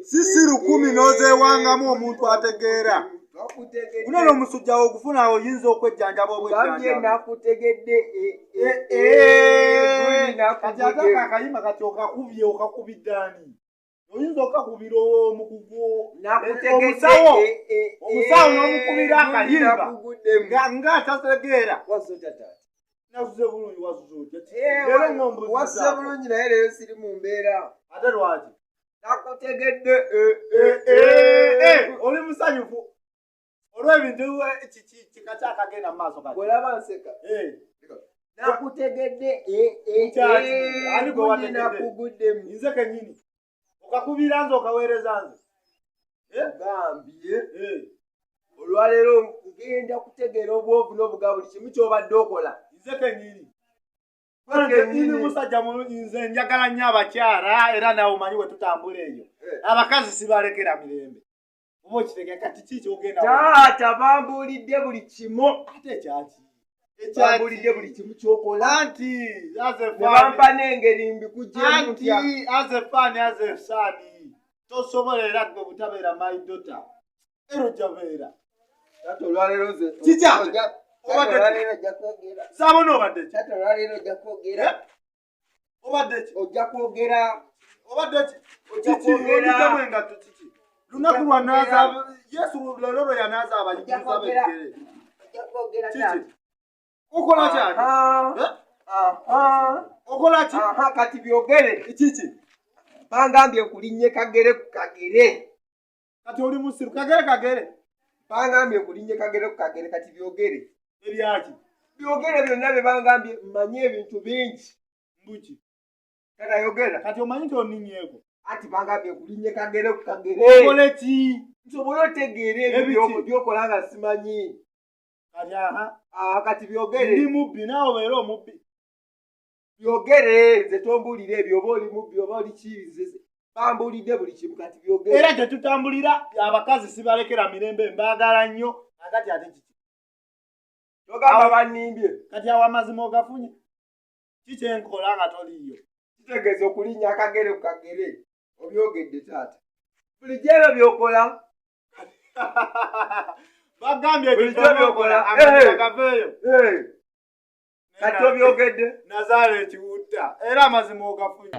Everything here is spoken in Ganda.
Sisi 10 nozewangamu omuntu ategeera. Unono musujja okufuna oyinza okwejjanjaba obwejjanjaba. Bambye nakutegedde kati ataka akayima kati okakubiddaani. Oyinza okakubira omukugu omusawo n'omukubira akayimba nga atategeera. Nakuze bulungi wasuze bulungi naye leero siri mu mbeera. Ate lwaki? Nakutegedde oli musanyufu olw'ebintu kika kyakagenda mu maaso kati. Bw'olaba nseka nakutegedde ani gwe wategedde? nakuguddemu nze kennyini okakubira nze okaweereza nze gambye olwaleero ngenda kutegeera obwovu n'obuga buli kimu ky'obadde okola. nze kennyini nyini musajja nze njagala nnyo abakyala era nawe omanyi we tutambula eyo abakazi sibalekera mirembe. Oba okitege kati ki kyogenda taata bambuulidde buli kimu. ate ekyaki bambuulidde buli kimu ky'okola anti nebampa n'engeri mbikugyemu ntya. as a son tosobola era gwe butabeera my daughter era ojjabeera taata olwaleero nze kikyaki Zabona obadde ki? taata olwaleero ojja kwogera. Obadde ki? Ojja kwogera. Obadde ki? Ojja kwogera. Ojjamu engatto kiki? Lunaku lwanaaza Yesu lero yanaaza abayigirizwa b'ebigere. Ojja kwogera taata. Kiki? Okola kyaki? Okola ki? Kati byogere. Kiki? Bangambye nkulinnye Kagere kukagere. Kati oli musiru Kagere. Bangambye nkulinnye Kagere kukagere kati byogere. Ebyaki? Byogere byonna bye bangambye mmanyi ebintu bingi. Mbuki? Kata yogera. Kati omanyi nti oninnyeko. Ati bangambye nkulinnye Kagere kukagere. Okole ki? Nsobola otegeera ebyo byokola nga simanyi. Kati kati byogere. Ndi mubbi naawe obeera omubbi. Byogere nze tombuulira ebyo oba oli mubbi oba oli kiizi. Bambuulidde buli kimu kati byogere. Era tetutambulira abakazi sibalekera mirembe mbaagala nnyo agati ate kiki? Togamba bannimbye. Kati awo amazima ogafunye? Kiki enkola nga toliyo? Kitegeeza okulinnya Kagere kukagere. Obyogedde taata. Bulijjo ebyo byokola. Bagambye bulijjo byokola amazima gaveeyo. Kati obyogedde. Nazaala ekiwutta era amazima ogafunye.